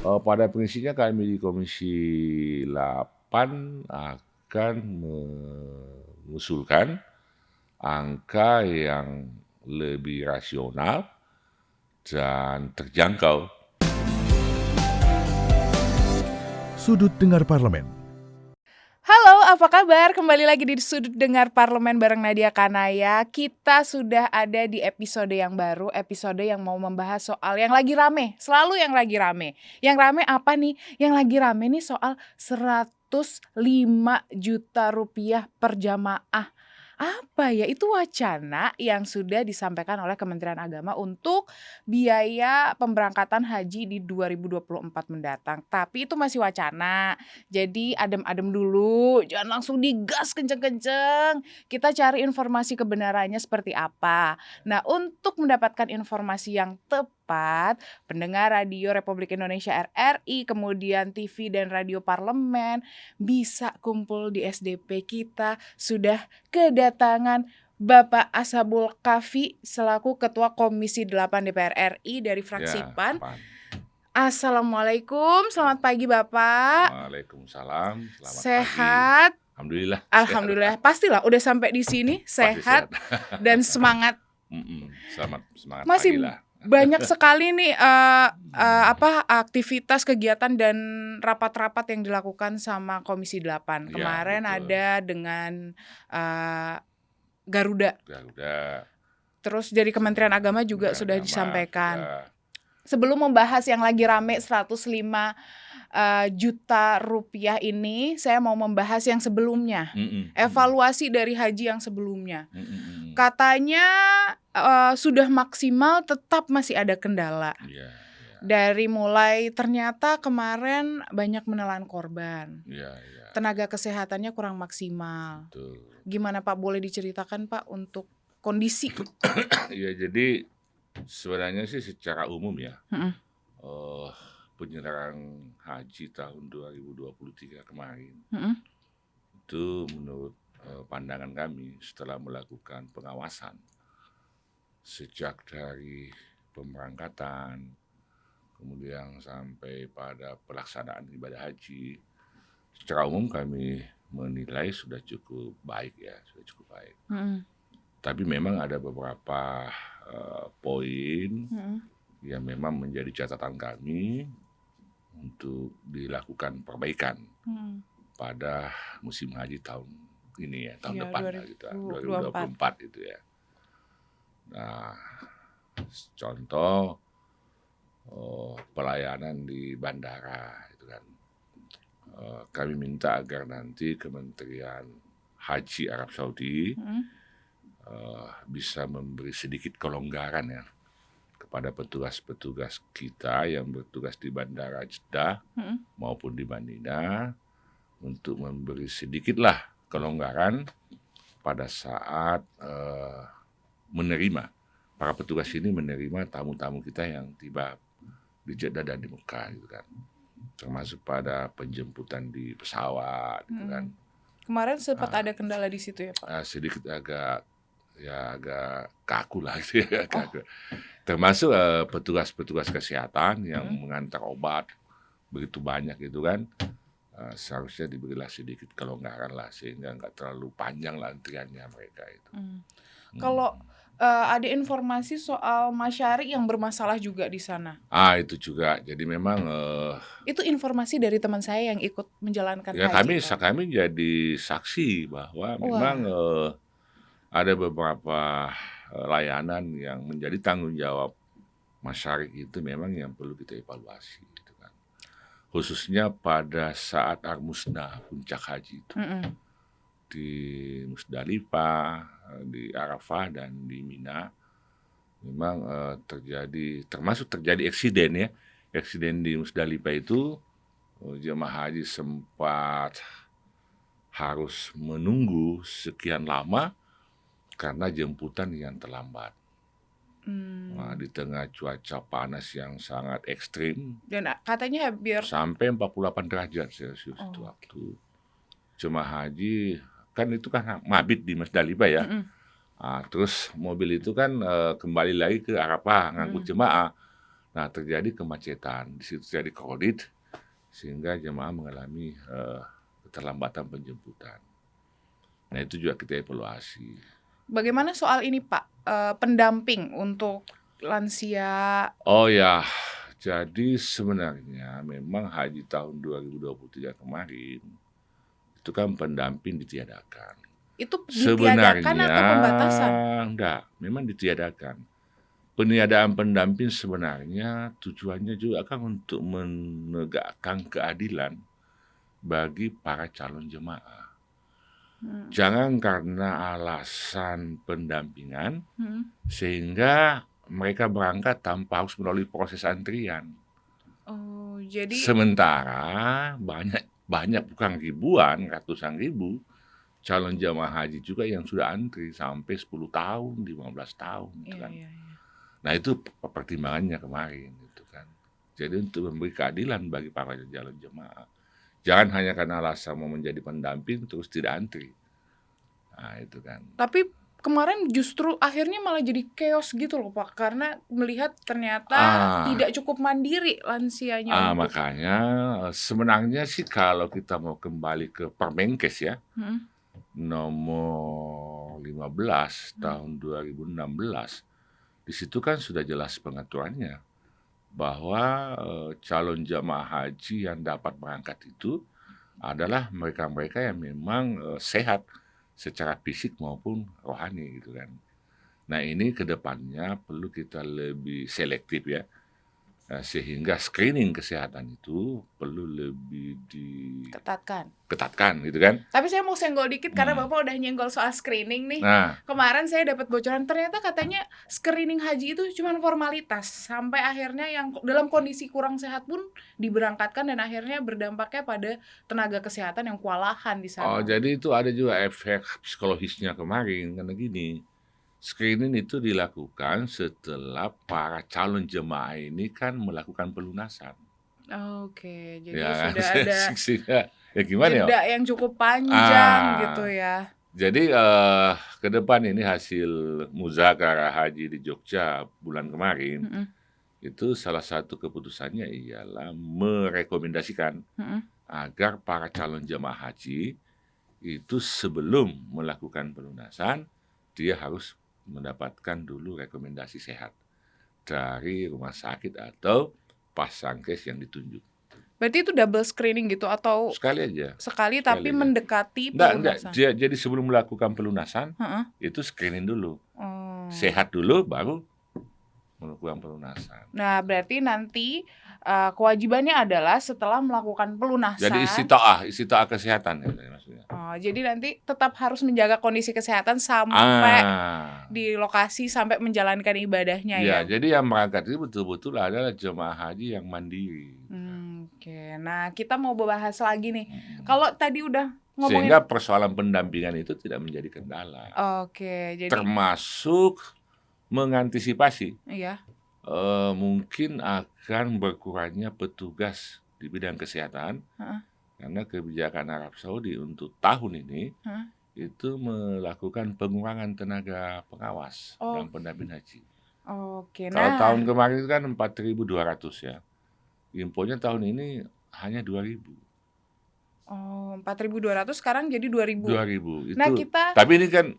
Pada prinsipnya kami di Komisi 8 akan mengusulkan angka yang lebih rasional dan terjangkau. Sudut Dengar Parlemen. Halo, apa kabar? Kembali lagi di Sudut Dengar Parlemen bareng Nadia Kanaya. Kita sudah ada di episode yang baru, episode yang mau membahas soal yang lagi rame, selalu yang lagi rame. Yang rame apa nih? Yang lagi rame nih soal 105 juta rupiah per jamaah. Apa ya? Itu wacana yang sudah disampaikan oleh Kementerian Agama untuk biaya pemberangkatan haji di 2024 mendatang. Tapi itu masih wacana. Jadi adem-adem dulu, jangan langsung digas kenceng-kenceng. Kita cari informasi kebenarannya seperti apa. Nah, untuk mendapatkan informasi yang tepat, pendengar Radio Republik Indonesia RRI, kemudian TV dan Radio Parlemen bisa kumpul di SDP kita. Sudah kedatangan Bapak Ashabul Kafi selaku Ketua Komisi 8 DPR RI dari fraksi PAN. Assalamualaikum, selamat pagi Bapak. Waalaikumsalam, selamat Sehat? pagi. Alhamdulillah. Pastilah udah sampai di sini sehat dan semangat. Semangat Masih pagi lah. banyak sekali nih aktivitas, kegiatan dan rapat-rapat yang dilakukan sama Komisi 8. Kemarin betul. ada dengan Garuda. Terus dari Kementerian Agama juga sudah disampaikan. Sebelum membahas yang lagi rame 105 juta rupiah ini, saya mau membahas yang sebelumnya. Evaluasi dari haji yang sebelumnya. Katanya sudah maksimal, tetap masih ada kendala. Dari mulai ternyata kemarin banyak menelan korban. Tenaga kesehatannya kurang maksimal. Betul. Gimana Pak, boleh diceritakan Pak untuk kondisi? Ya, jadi sebenarnya sih secara umum ya, penyelenggaraan haji tahun 2023 kemarin itu menurut pandangan kami setelah melakukan pengawasan sejak dari pemberangkatan kemudian sampai pada pelaksanaan ibadah haji, secara umum kami menilai sudah cukup baik ya, Tapi memang ada beberapa poin yang memang menjadi catatan kami untuk dilakukan perbaikan pada musim haji tahun ini ya, tahun depan 2024 itu ya. Nah, contoh pelayanan di bandara itu kan, kami minta agar nanti Kementerian Haji Arab Saudi bisa memberi sedikit kelonggaran ya kepada petugas-petugas kita yang bertugas di Bandara Jeddah maupun di Madinah untuk memberi sedikitlah kelonggaran pada saat para petugas ini menerima tamu-tamu kita yang tiba di Jeddah dan di Mekah gitu kan, termasuk pada penjemputan di pesawat gitu kan. Kemarin sempat ada kendala di situ ya Pak? Sedikit agak kaku lah gitu ya, termasuk petugas-petugas kesehatan yang mengantar obat begitu banyak gitu kan, seharusnya diberilah sedikit kelonggaran lah sehingga nggak terlalu panjang lah antriannya mereka itu. Kalau ada informasi soal masyari yang bermasalah juga di sana. Itu juga. Jadi memang itu informasi dari teman saya yang ikut menjalankan ya haji. Kami jadi saksi bahwa memang ada beberapa layanan yang menjadi tanggung jawab masyarakat itu memang yang perlu kita evaluasi gitu kan. Khususnya pada saat Armusna puncak haji itu. Di Musdalifah, di Arafah dan di Mina memang termasuk terjadi eksiden di Musdalifah itu, jemaah haji sempat harus menunggu sekian lama karena jemputan yang terlambat. Di tengah cuaca panas yang sangat ekstrim dan katanya sampai 48 derajat Celcius itu waktu jemaah haji kan itu kan mabit di Musdalifah ya. Terus mobil itu kan kembali lagi ke Arafah ngangkut jemaah. Nah, terjadi kemacetan, di situ terjadi kredit, sehingga jemaah mengalami keterlambatan penjemputan. Nah, itu juga kita evaluasi. Bagaimana soal ini Pak, pendamping untuk lansia? Oh ya, jadi sebenarnya memang haji tahun 2023 kemarin itu kan pendamping ditiadakan. Itu ditiadakan Sebenarnya atau pembatasan? enggak, memang ditiadakan. Peniadaan pendamping sebenarnya tujuannya juga kan untuk menegakkan keadilan bagi para calon jemaah. Jangan karena alasan pendampingan sehingga mereka berangkat tanpa harus melalui proses antrian. Oh, jadi Sementara banyak bukan ribuan, ratusan ribu calon jamaah haji juga yang sudah antri sampai 10 tahun, 15 tahun gitu kan. iya. Nah, itu pertimbangannya kemarin gitu kan. Jadi untuk memberi keadilan bagi para calon jemaah. Jangan hanya karena alasan mau menjadi pendamping terus tidak antri. Nah, itu kan. Tapi kemarin justru akhirnya malah jadi chaos gitu loh Pak, karena melihat ternyata tidak cukup mandiri lansianya untuk Makanya sebenarnya sih kalau kita mau kembali ke Permenkes ya, nomor 15 tahun 2016, di situ kan sudah jelas pengaturannya bahwa calon jamaah haji yang dapat berangkat itu adalah mereka-mereka yang memang sehat secara fisik maupun rohani gitu kan. Nah, ini ke depannya perlu kita lebih selektif ya. Sehingga screening kesehatan itu perlu lebih diketatkan gitu kan. Tapi saya mau senggol dikit karena Bapak udah nyenggol soal screening nih. Nah, kemarin saya dapat bocoran ternyata katanya screening haji itu cuma formalitas sampai akhirnya yang dalam kondisi kurang sehat pun diberangkatkan dan akhirnya berdampaknya pada tenaga kesehatan yang kewalahan di sana. jadi itu ada juga efek psikologisnya kemarin karena gini. Screening itu dilakukan setelah para calon jemaah ini kan melakukan pelunasan. Oke, jadi Ya, sudah ada ya gimana ya? jeda yang cukup panjang gitu ya. Jadi ke depan ini hasil muzakarah haji di Jogja bulan kemarin, itu salah satu keputusannya ialah merekomendasikan agar para calon jemaah haji itu sebelum melakukan pelunasan, dia harus mendapatkan dulu rekomendasi sehat dari rumah sakit atau pasankes yang ditunjuk. Berarti itu double screening gitu atau Sekali aja. sekali tapi aja. mendekati Enggak. pelunasan? Jadi sebelum melakukan pelunasan, itu screening dulu. Sehat dulu, baru melakukan pelunasan. Nah, berarti nanti kewajibannya adalah setelah melakukan pelunasan. Jadi istita'ah kesehatan ya maksudnya. Jadi nanti tetap harus menjaga kondisi kesehatan sampai di lokasi sampai menjalankan ibadahnya ya. Jadi yang berangkat itu betul-betul adalah jemaah haji yang mandiri. Oke. Nah, kita mau bahas lagi nih. Kalau tadi udah ngomongin sehingga persoalan pendampingan itu tidak menjadi kendala. Oke, jadi termasuk mengantisipasi iya. Mungkin akan berkurangnya petugas di bidang kesehatan karena kebijakan Arab Saudi untuk tahun ini itu melakukan pengurangan tenaga pengawas dalam pendamping haji. Oke. Kalau tahun kemarin itu kan 4.200 ya, infonya tahun ini hanya 2.000. 4.200 sekarang jadi 2.000. 2.000 itu. Nah, tapi ini kan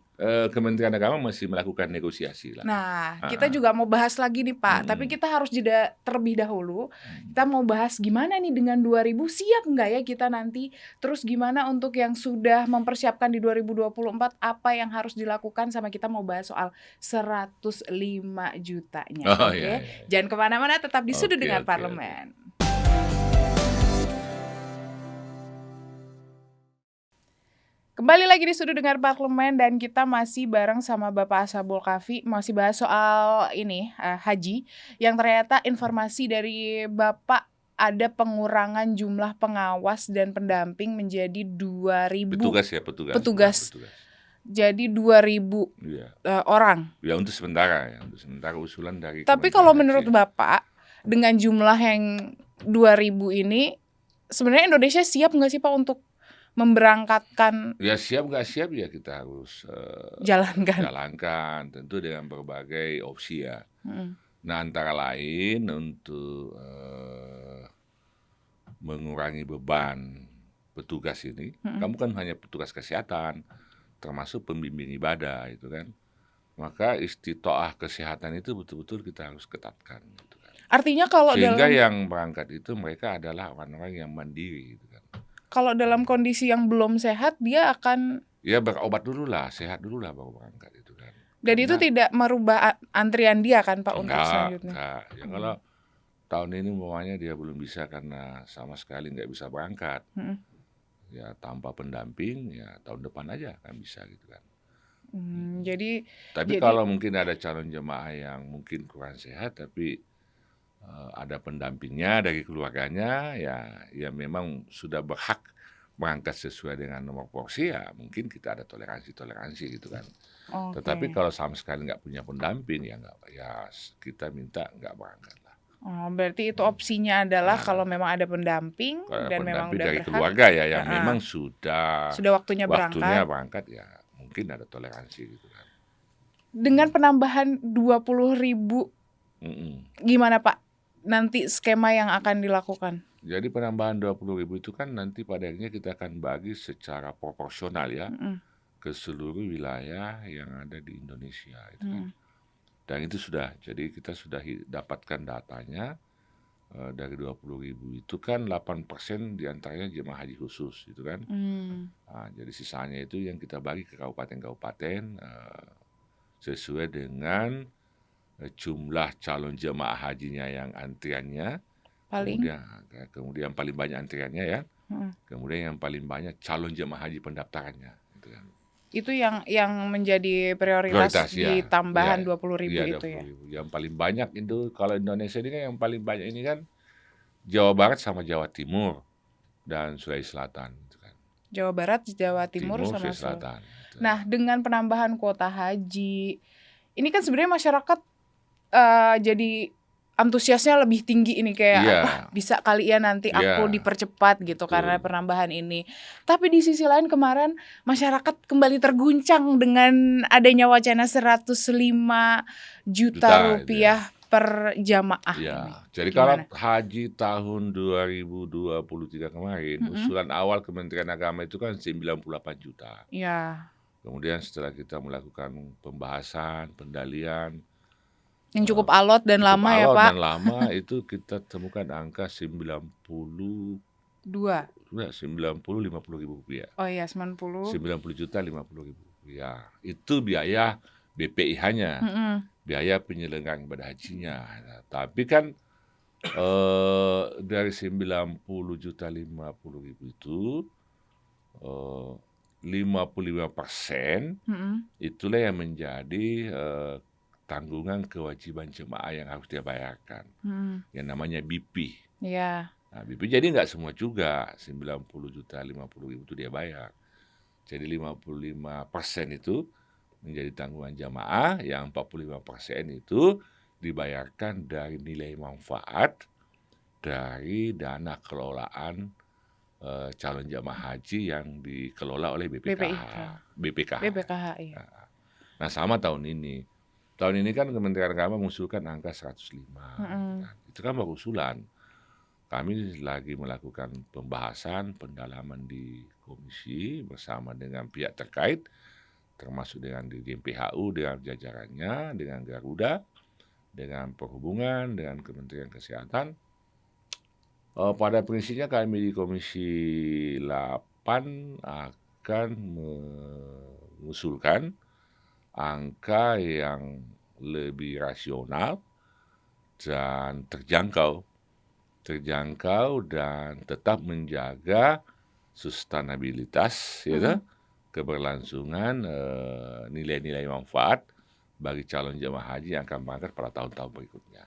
Kementerian Agama masih melakukan negosiasi lah. Nah, kita juga mau bahas lagi nih Pak, tapi kita harus jeda terlebih dahulu. Kita mau bahas gimana nih dengan 2.000, siap nggak ya kita nanti? Terus gimana untuk yang sudah mempersiapkan di 2024, apa yang harus dilakukan, sama kita mau bahas soal 105 jutanya. Oke? Jangan kemana-mana, tetap di Sudut Dengar Parlemen. Kembali lagi di Sudut Dengar Parlemen dan kita masih bareng sama Bapak Ashabul Kafi, masih bahas soal ini haji, yang ternyata informasi dari Bapak ada pengurangan jumlah pengawas dan pendamping menjadi 2.000 petugas. Jadi 2.000 orang. Ya untuk sementara usulan dari. Tapi kalau menurut Bapak dengan jumlah yang 2.000 ini sebenarnya Indonesia siap nggak sih Pak untuk memberangkatkan? Ya siap nggak siap ya kita harus jalankan tentu dengan berbagai opsi ya. Nah, antara lain untuk mengurangi beban petugas ini, kamu kan hanya petugas kesehatan, termasuk pembimbing ibadah itu kan. Maka istitoah kesehatan itu betul-betul kita harus ketatkan gitu kan. Artinya kalau Sehingga dalam yang berangkat itu mereka adalah orang-orang yang mandiri gitu kan. kalau dalam kondisi yang belum sehat dia akan Ya berobat dulu lah, sehat dulu lah baru berangkat itu kan. dan itu Karena tidak merubah antrian dia kan Pak untuk selanjutnya. enggak. Ya kalau tahun ini umpamanya dia belum bisa karena sama sekali nggak bisa berangkat, ya tanpa pendamping, ya tahun depan aja kan bisa gitu kan. Jadi Tapi kalau mungkin ada calon jemaah yang mungkin kurang sehat, tapi ada pendampingnya dari keluarganya, ya memang sudah berhak berangkat sesuai dengan nomor porsi, ya mungkin kita ada toleransi gitu kan. Tetapi kalau sama sekali nggak punya pendamping, ya nggak, ya kita minta nggak berangkat lah. Oh, berarti itu opsinya adalah kalau memang ada pendamping Kalau dan memang pendamping udah dari berhak, keluarga ya yang memang sudah waktunya berangkat. ya mungkin ada toleransi gitu kan. Dengan penambahan 20.000, gimana Pak? Nanti skema yang akan dilakukan? Jadi penambahan 20.000 itu kan nanti pada akhirnya kita akan bagi secara proporsional ya ke seluruh wilayah yang ada di Indonesia itu kan. Dan itu sudah, jadi kita sudah dapatkan datanya dari 20.000 itu kan 8% diantaranya jemaah haji khusus gitu kan. Nah, jadi sisanya itu yang kita bagi ke kabupaten-kabupaten sesuai dengan jumlah calon jemaah hajinya yang antriannya, kemudian paling banyak antriannya ya, kemudian yang paling banyak calon jemaah haji pendaftarannya. Gitu kan. Itu yang menjadi prioritas di tambahan 20.000 itu 20.000. ya. Yang paling banyak itu kalau Indonesia ini kan yang paling banyak ini kan Jawa Barat sama Jawa Timur dan Sulawesi Selatan. Gitu kan. Jawa Barat, Jawa Timur sama Sulawesi Selatan. Gitu. Nah, dengan penambahan kuota haji, ini kan sebenarnya masyarakat jadi antusiasnya lebih tinggi ini kayak wah bisa kali ya nanti aku dipercepat gitu karena penambahan ini. Tapi di sisi lain kemarin masyarakat kembali terguncang dengan adanya wacana 105 juta rupiah per jamaah. Ya, jadi kalau haji tahun 2023 kemarin usulan awal Kementerian Agama itu kan 98 juta. Ya. Kemudian setelah kita melakukan pembahasan, pendalian yang cukup alot dan lama ya Pak. Dan lama itu kita temukan angka 50 ribu rupiah. Oh iya 90 juta 50 ribu rupiah. Itu biaya BPIH-nya, biaya penyelenggaraan ibadah hajinya. Nah, tapi kan dari 90 juta 50 ribu itu 55% itulah yang menjadi tanggungan kewajiban jemaah yang harus dia bayarkan, yang namanya BP. Nah, BP jadi nggak semua juga 90 juta 50 ribu itu dia bayar. Jadi 55% itu menjadi tanggungan jemaah, yang 45% itu dibayarkan dari nilai manfaat dari dana kelolaan calon jemaah haji yang dikelola oleh BPKH. Iya. Nah, sama tahun ini. Tahun ini kan Kementerian Agama mengusulkan angka 105. Nah, itu kan baru usulan. Kami lagi melakukan pembahasan, pendalaman di komisi bersama dengan pihak terkait, termasuk dengan Dirjen PHU, dengan jajarannya, dengan Garuda, dengan Perhubungan, dengan Kementerian Kesehatan. Pada prinsipnya kami di Komisi 8 akan mengusulkan angka yang lebih rasional dan terjangkau dan tetap menjaga sustainabilitas, keberlangsungan nilai-nilai manfaat bagi calon jemaah haji yang akan berangkat pada tahun-tahun berikutnya.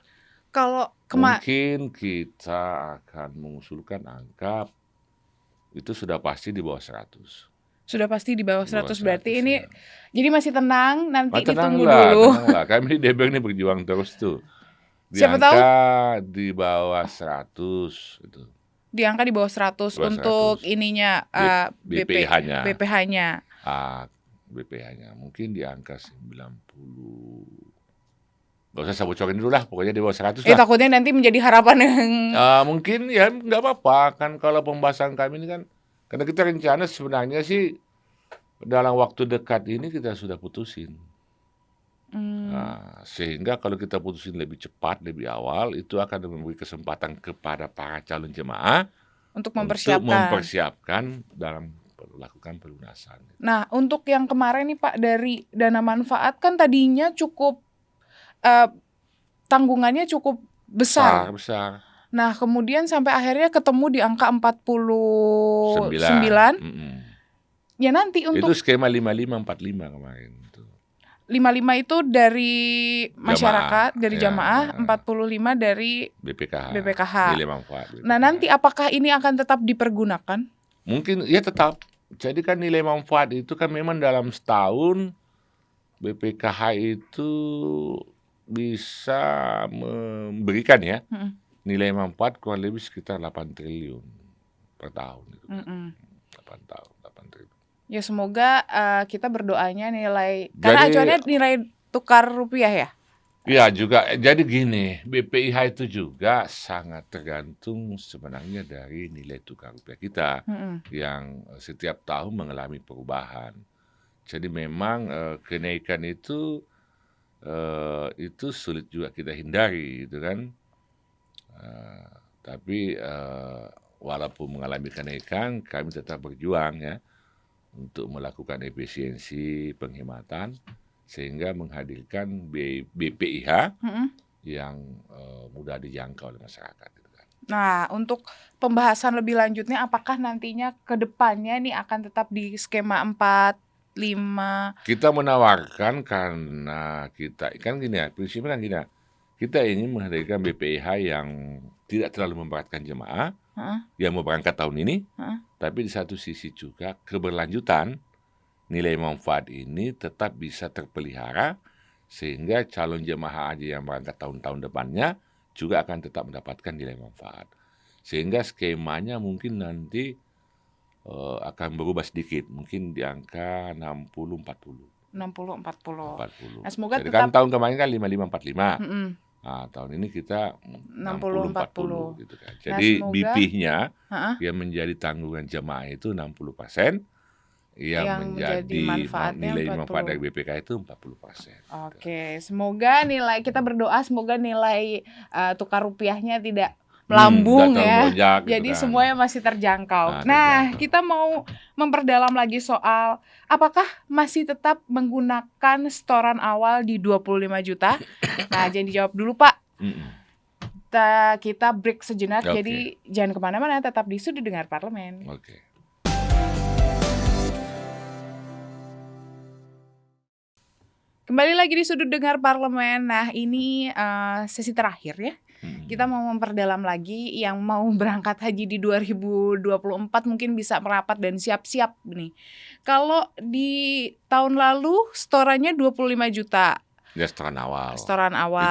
Kalau mungkin kita akan mengusulkan angka itu sudah pasti di bawah 100. Sudah pasti di bawah 100 berarti ini jadi masih tenang, nanti ditunggu dulu. Tenanglah, kami di DBR ini berjuang terus tuh. Siapa tahu di bawah 100 itu. Di angka di bawah 100 untuk ininya BPH-nya. BPH-nya. BPH-nya mungkin di angka 90. Gak usah saya bocorin dulu lah, pokoknya di bawah 100 lah. Takutnya nanti menjadi harapan yang Mungkin ya nggak apa-apa kan kalau pembahasan kami ini kan, karena kita rencana sebenarnya sih dalam waktu dekat ini kita sudah putusin. Sehingga kalau kita putusin lebih cepat, lebih awal, itu akan memberi kesempatan kepada para calon jemaah untuk untuk mempersiapkan. mempersiapkan dalam melakukan pelunasan. Nah, untuk yang kemarin nih Pak, dari dana manfaat kan tadinya cukup tanggungannya cukup besar. Besar. Nah, kemudian sampai akhirnya ketemu di angka 49. Ya nanti Itu untuk skema 55-45 kemarin. 55 itu dari masyarakat, dari ya, jamaah, 45 dari BPKH. Nilai manfaat. Nah, nanti apakah ini akan tetap dipergunakan? Mungkin ya tetap. Jadi kan nilai manfaat itu kan memang dalam setahun BPKH itu bisa memberikan ya nilai manfaat kurang lebih sekitar 8 triliun per tahun. Gitu. 8 triliun. Ya semoga kita berdoanya nilai, karena acuannya nilai tukar rupiah ya? Iya juga, jadi gini, BPIH itu juga sangat tergantung sebenarnya dari nilai tukar rupiah kita yang setiap tahun mengalami perubahan. Jadi memang kenaikan itu sulit juga kita hindari, gitu kan. Tapi walaupun mengalami kenaikan, kami tetap berjuang ya untuk melakukan efisiensi penghematan sehingga menghadirkan BPIH yang mudah dijangkau oleh masyarakat. Nah, untuk pembahasan lebih lanjutnya, apakah nantinya ke depannya nih akan tetap di skema 4-5? Kita menawarkan karena kita kan gini ya, prinsipnya kan gini ya, kita ingin menghadirkan BPIH yang tidak terlalu memberatkan jemaah yang mau berangkat tahun ini, tapi di satu sisi juga keberlanjutan nilai manfaat ini tetap bisa terpelihara sehingga calon jemaah haji yang berangkat tahun-tahun depannya juga akan tetap mendapatkan nilai manfaat. Sehingga skemanya mungkin nanti akan berubah sedikit, mungkin di angka 60-40. 60-40. Nah, semoga jadi tetap, kan tahun kemarin kan 55-45. Nah, tahun ini kita 60-40 gitu kan. Jadi BP-nya yang menjadi tanggungan jemaah itu 60%. Yang menjadi nilai manfaat dari BPK itu 40%. Oke, semoga nilai, kita berdoa semoga nilai tukar rupiahnya tidak melambung ya. Melonjak, jadi gitu kan. Semuanya masih terjangkau. Nah, kita mau memperdalam lagi soal apakah masih tetap menggunakan setoran awal di 25 juta? Nah, jangan dijawab dulu Pak. Kita break sejenak, jadi jangan kemana-mana, tetap di Sudut Dengar Parlemen. Kembali lagi di Sudut Dengar Parlemen. Nah, ini sesi terakhir ya. Kita mau memperdalam lagi yang mau berangkat haji di 2024 mungkin bisa merapat dan siap-siap nih. Kalau di tahun lalu setorannya 25 juta. Ya, setoran awal.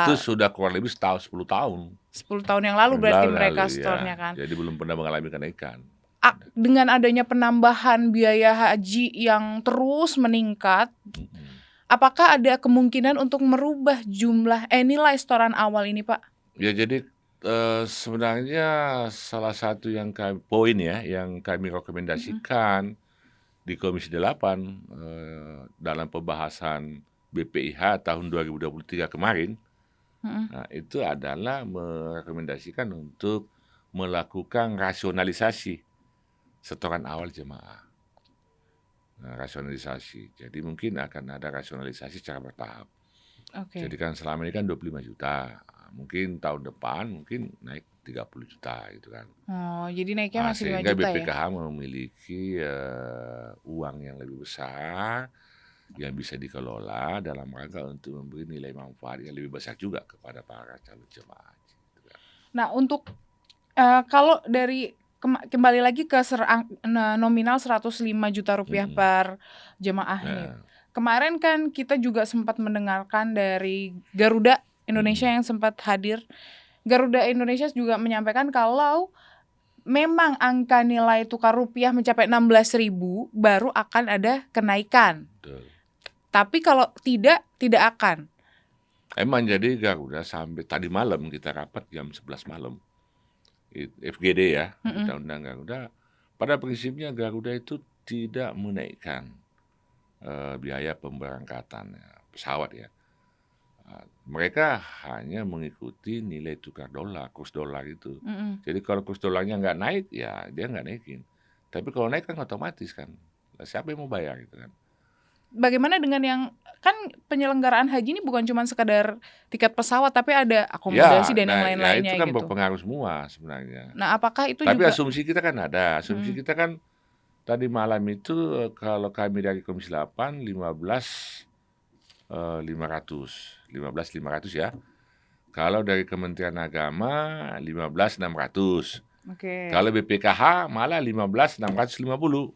Itu sudah kurang lebih 10 tahun. 10 tahun yang lalu berarti mereka setornya kan. Jadi belum pernah mengalami kenaikan. Dengan adanya penambahan biaya haji yang terus meningkat, apakah ada kemungkinan untuk merubah jumlah nilai setoran awal ini, Pak? Ya, jadi sebenarnya salah satu yang poin ya yang kami rekomendasikan di Komisi 8 dalam pembahasan BPIH tahun 2023 kemarin, nah, itu adalah merekomendasikan untuk melakukan rasionalisasi setoran awal jemaah. Rasionalisasi. Jadi mungkin akan ada rasionalisasi secara bertahap. Jadi kan selama ini kan 25 juta. Mungkin tahun depan mungkin naik 30 juta gitu kan. Jadi naiknya masih 5 sehingga juta BPKH memiliki uang yang lebih besar yang bisa dikelola dalam rangka untuk memberi nilai manfaat yang lebih besar juga kepada para calon jemaah. Gitu kan. Nah, untuk kalau dari kembali lagi ke nominal 105 juta rupiah per jemaah nih. Kemarin kan kita juga sempat mendengarkan dari Garuda Indonesia yang sempat hadir. Garuda Indonesia juga menyampaikan kalau memang angka nilai tukar rupiah mencapai 16.000 baru akan ada kenaikan. Betul. Tapi kalau tidak akan. Emang jadi Garuda sampai tadi malam kita rapat jam 11 malam. FGD ya, Undang-Undang Garuda. Pada prinsipnya Garuda itu tidak menaikkan biaya pemberangkatan pesawat ya. Mereka hanya mengikuti nilai tukar dolar, kurs dolar itu. Jadi kalau kurs dolarnya nggak naik, ya dia nggak naikin. Tapi kalau naik kan otomatis kan. Siapa yang mau bayar gitu kan? Bagaimana dengan yang kan penyelenggaraan haji ini bukan cuma sekadar tiket pesawat, tapi ada akomodasi dan yang lain-lainnya itu kan gitu. berpengaruh semua sebenarnya. Nah, apakah itu Tapi juga asumsi kita kan ada. Asumsi kita kan tadi malam itu kalau kami dari Komisi 8 15.500 ya. Kalau dari Kementerian Agama 15.600. Oke. Kalau BPKH malah 15.650.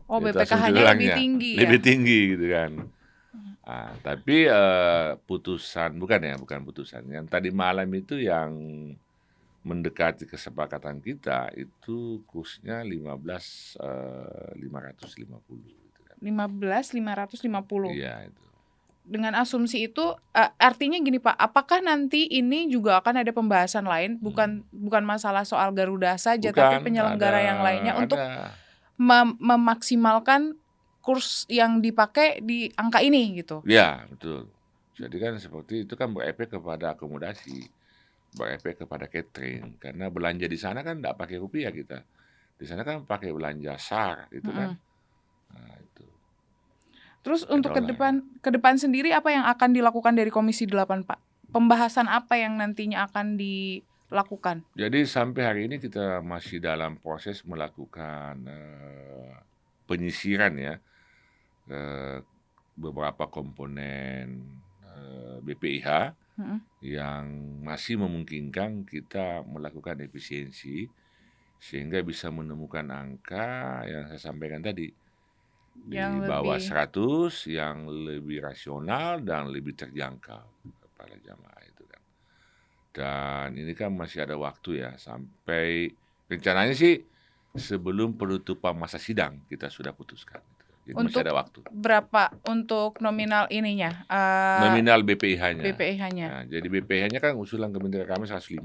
Oh, Itu BPKH-nya lebih asumsi tinggi ya. lebih tinggi gitu kan. Tapi bukan putusan. Yang tadi malam itu yang mendekati kesepakatan kita itu kursnya 15.550 gitu kan. 15.550. Iya itu. Dengan asumsi itu artinya gini Pak, apakah nanti ini juga akan ada pembahasan lain, bukan masalah soal Garuda saja, tapi penyelenggara yang lainnya untuk memaksimalkan kurs yang dipakai di angka ini gitu? Ya betul. Jadi kan seperti itu kan berefek kepada akomodasi, berefek kepada catering, karena belanja di sana kan nggak pakai rupiah kita, di sana kan pakai belanja SAR itu kan. Nah, itu. Terus untuk ke depan sendiri apa yang akan dilakukan dari Komisi 8 Pak? Pembahasan apa yang nantinya akan dilakukan? Jadi sampai hari ini kita masih dalam proses melakukan penyisiran ya beberapa komponen BPIH yang masih memungkinkan kita melakukan efisiensi sehingga bisa menemukan angka yang saya sampaikan tadi di bawah 100 yang lebih rasional dan lebih terjangkau kepada jamaah itu kan. Dan ini kan masih ada waktu ya sampai rencananya sih sebelum penutupan masa sidang kita sudah putuskan. Jadi untuk masih ada waktu. Berapa untuk nominal ininya? Nominal BPIH-nya. BPIH-nya. Nah, jadi BPIH-nya kan usulan Kementerian Agama 105.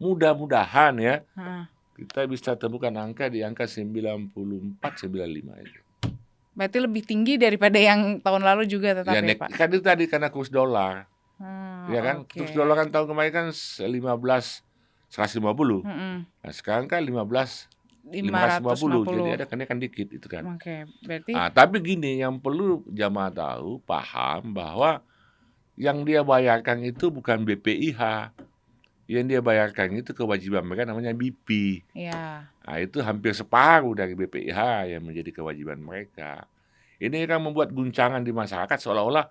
Mudah-mudahan ya kita bisa temukan angka di angka 94-95 itu. Berarti lebih tinggi daripada yang tahun lalu juga tetap ya Pak? Kan itu tadi karena kurs dolar. Ya kan? Kurs dolar kan tahun kemarin kan 150. Nah, sekarang kan 550. Jadi ada kenaikan dikit itu kan. Berarti tapi gini, yang perlu jamaah tahu, paham bahwa yang dia bayarkan itu bukan BPIH. Yang dia bayarkan itu kewajiban mereka namanya BP. Iya. Nah, itu hampir separuh dari BPIH yang menjadi kewajiban mereka. Ini kan membuat guncangan di masyarakat seolah-olah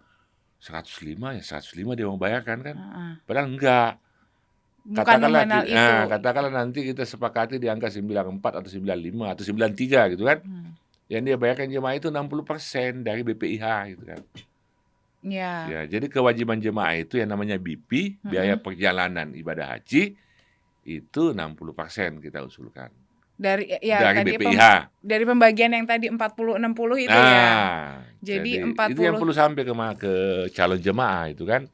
105 dia mau bayarkan kan. Padahal enggak. Katakanlah nanti kita sepakati di angka 94 atau 95 atau 93 gitu kan. Yang dia bayarkan jemaah itu 60% dari BPIH gitu kan. Ya, jadi kewajiban jemaah itu yang namanya BP, biaya perjalanan ibadah haji, itu 60% kita usulkan. Dari tadi BPIH. Dari pembagian yang tadi 40-60 itu ya. Jadi 40. Itu yang perlu sampai ke calon jemaah itu kan.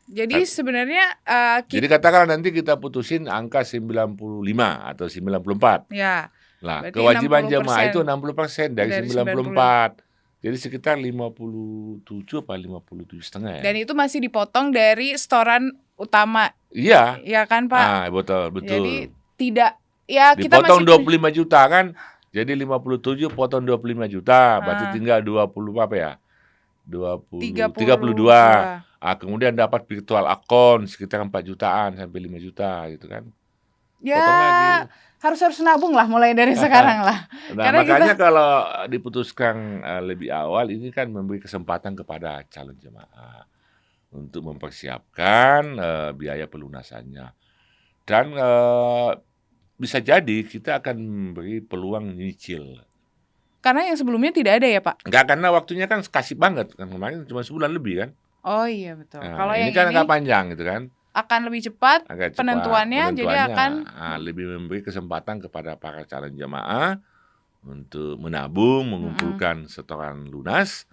Jadi sebenarnya jadi katakanlah nanti kita putusin angka 95 atau 94. Ya. Nah, kewajiban jemaah itu 60% dari 94. Jadi sekitar 57 apa 57,5 ya. Dan itu masih dipotong dari setoran utama. Iya. Iya kan Pak? Betul. Jadi tidak ya dipotong kita masih 25 juta kan. Jadi 57 potong 25 juta, berarti tinggal 20 apa ya? 32. Kemudian dapat virtual account sekitar 4 jutaan sampai 5 juta gitu kan. Ya, harus nabung lah mulai dari sekarang lah. Nah, makanya kalau diputuskan lebih awal ini kan memberi kesempatan kepada calon jemaah untuk mempersiapkan biaya pelunasannya. Dan bisa jadi kita akan memberi peluang nyicil. Karena yang sebelumnya tidak ada ya Pak? Enggak, karena waktunya kan kasih banget kan, kemarin cuma sebulan lebih kan. Oh iya betul. Kalau ini kan agak panjang gitu kan. Akan lebih cepat penentuannya, jadi akan lebih memberi kesempatan kepada para calon jemaah untuk menabung, mengumpulkan setoran lunas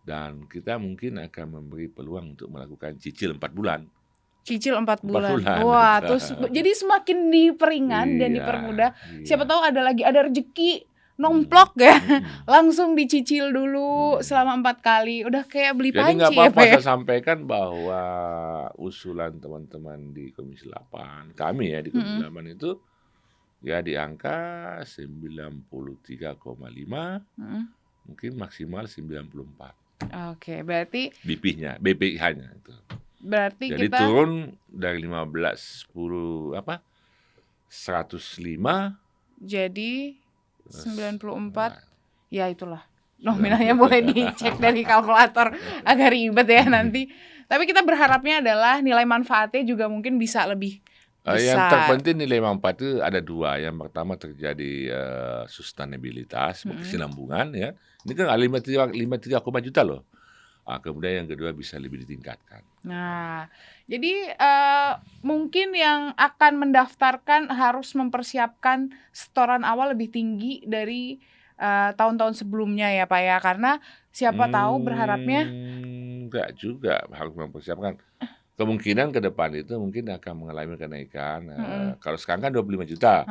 dan kita mungkin akan memberi peluang untuk melakukan cicil 4 bulan. Cicil 4 4 bulan. bulan. Wah, terus jadi semakin diperingan dan Iya, dipermudah. iya. Siapa tahu ada rezeki nomplok ya. Mm-mm. Langsung dicicil dulu selama 4 kali. Udah kayak beli Jadi nggak panci ya, apa-apa Pak ya. saya sampaikan bahwa usulan teman-teman di Komisi 8, kami ya di Komisi 8 itu ya di angka 93,5, Mm-mm. mungkin maksimal 94 Oke, berarti BPIH-nya itu. Jadi kita turun dari 105 jadi 94. Nah, Ya itulah. Nominalnya boleh dicek dari kalkulator, agak ribet ya nanti. Tapi kita berharapnya adalah nilai manfaatnya juga mungkin bisa lebih yang besar. terpenting nilai manfaat itu ada 2. Yang pertama terjadi sustainabilitas, kesinambungan ya. Ini kan 53 juta loh. Kemudian yang kedua bisa lebih ditingkatkan. Nah, jadi mungkin yang akan mendaftarkan harus mempersiapkan setoran awal lebih tinggi dari tahun-tahun sebelumnya ya Pak ya, karena siapa tahu berharapnya Enggak juga harus mempersiapkan. Kemungkinan ke depan itu mungkin akan mengalami kenaikan. Kalau sekarang kan 25 juta.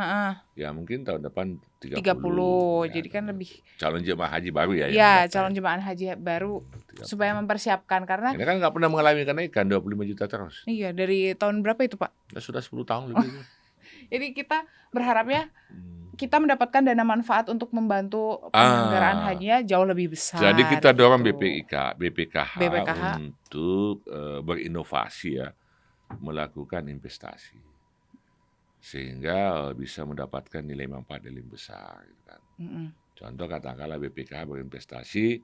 Ya mungkin tahun depan 30. 30. Ya, Jadi kan lebih calon jemaah haji baru ya. ya calon jemaah haji baru 30. supaya mempersiapkan karena Ini kan nggak pernah mengalami kenaikan 25 juta terus. iya dari tahun berapa itu Pak? Ya, sudah 10 tahun lebih. Jadi kita berharapnya kita mendapatkan dana manfaat untuk membantu penyelenggaraan hajinya jauh lebih besar. Jadi kita dorong gitu. BPKH untuk berinovasi ya, melakukan investasi sehingga bisa mendapatkan nilai manfaat yang lebih besar. Gitu kan. Contoh katakanlah BPKH berinvestasi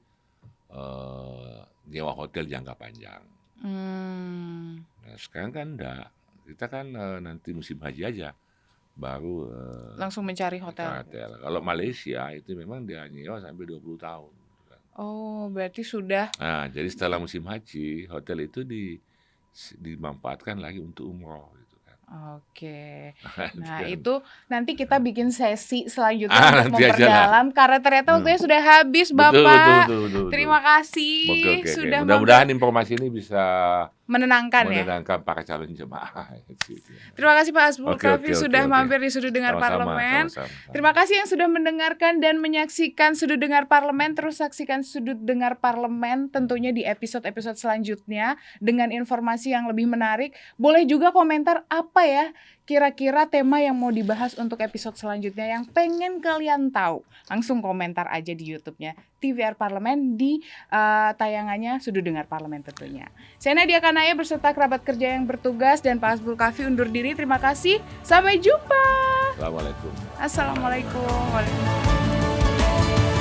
nyewa hotel jangka panjang. Nah, sekarang kan enggak, kita kan nanti musim haji aja baru langsung mencari hotel. Kalau Malaysia itu memang dia nyewa sampai 20 tahun. Oh, berarti sudah. Nah, jadi setelah musim haji, hotel itu dimanfaatkan lagi untuk umroh gitu kan. Oke. Nah, Nah, kan. itu nanti kita bikin sesi selanjutnya untuk nanti aja lah. memperdalam karena ternyata waktunya sudah habis, Bapak. Terima kasih Oke. sudah Mudah-mudahan informasi ini bisa menenangkan ya. menenangkan para calon jemaah. Terima kasih Pak Hasbul Oke, Kafi oke, sudah oke. mampir di Sudut Dengar Parlemen. Sama-sama. Terima kasih yang sudah mendengarkan dan menyaksikan Sudut Dengar Parlemen. Terus saksikan Sudut Dengar Parlemen tentunya di episode-episode selanjutnya dengan informasi yang lebih menarik. Boleh juga komentar apa ya kira-kira tema yang mau dibahas untuk episode selanjutnya yang pengen kalian tahu. Langsung komentar aja di YouTube-nya TVR Parlemen di tayangannya Sudut Dengar Parlemen tentunya. Saya Nadia Kanaya beserta kerabat kerja yang bertugas dan Pak Hasbul Kafi undur diri. Terima kasih. Sampai jumpa. Assalamualaikum. Assalamualaikum. Waalaikumsalam.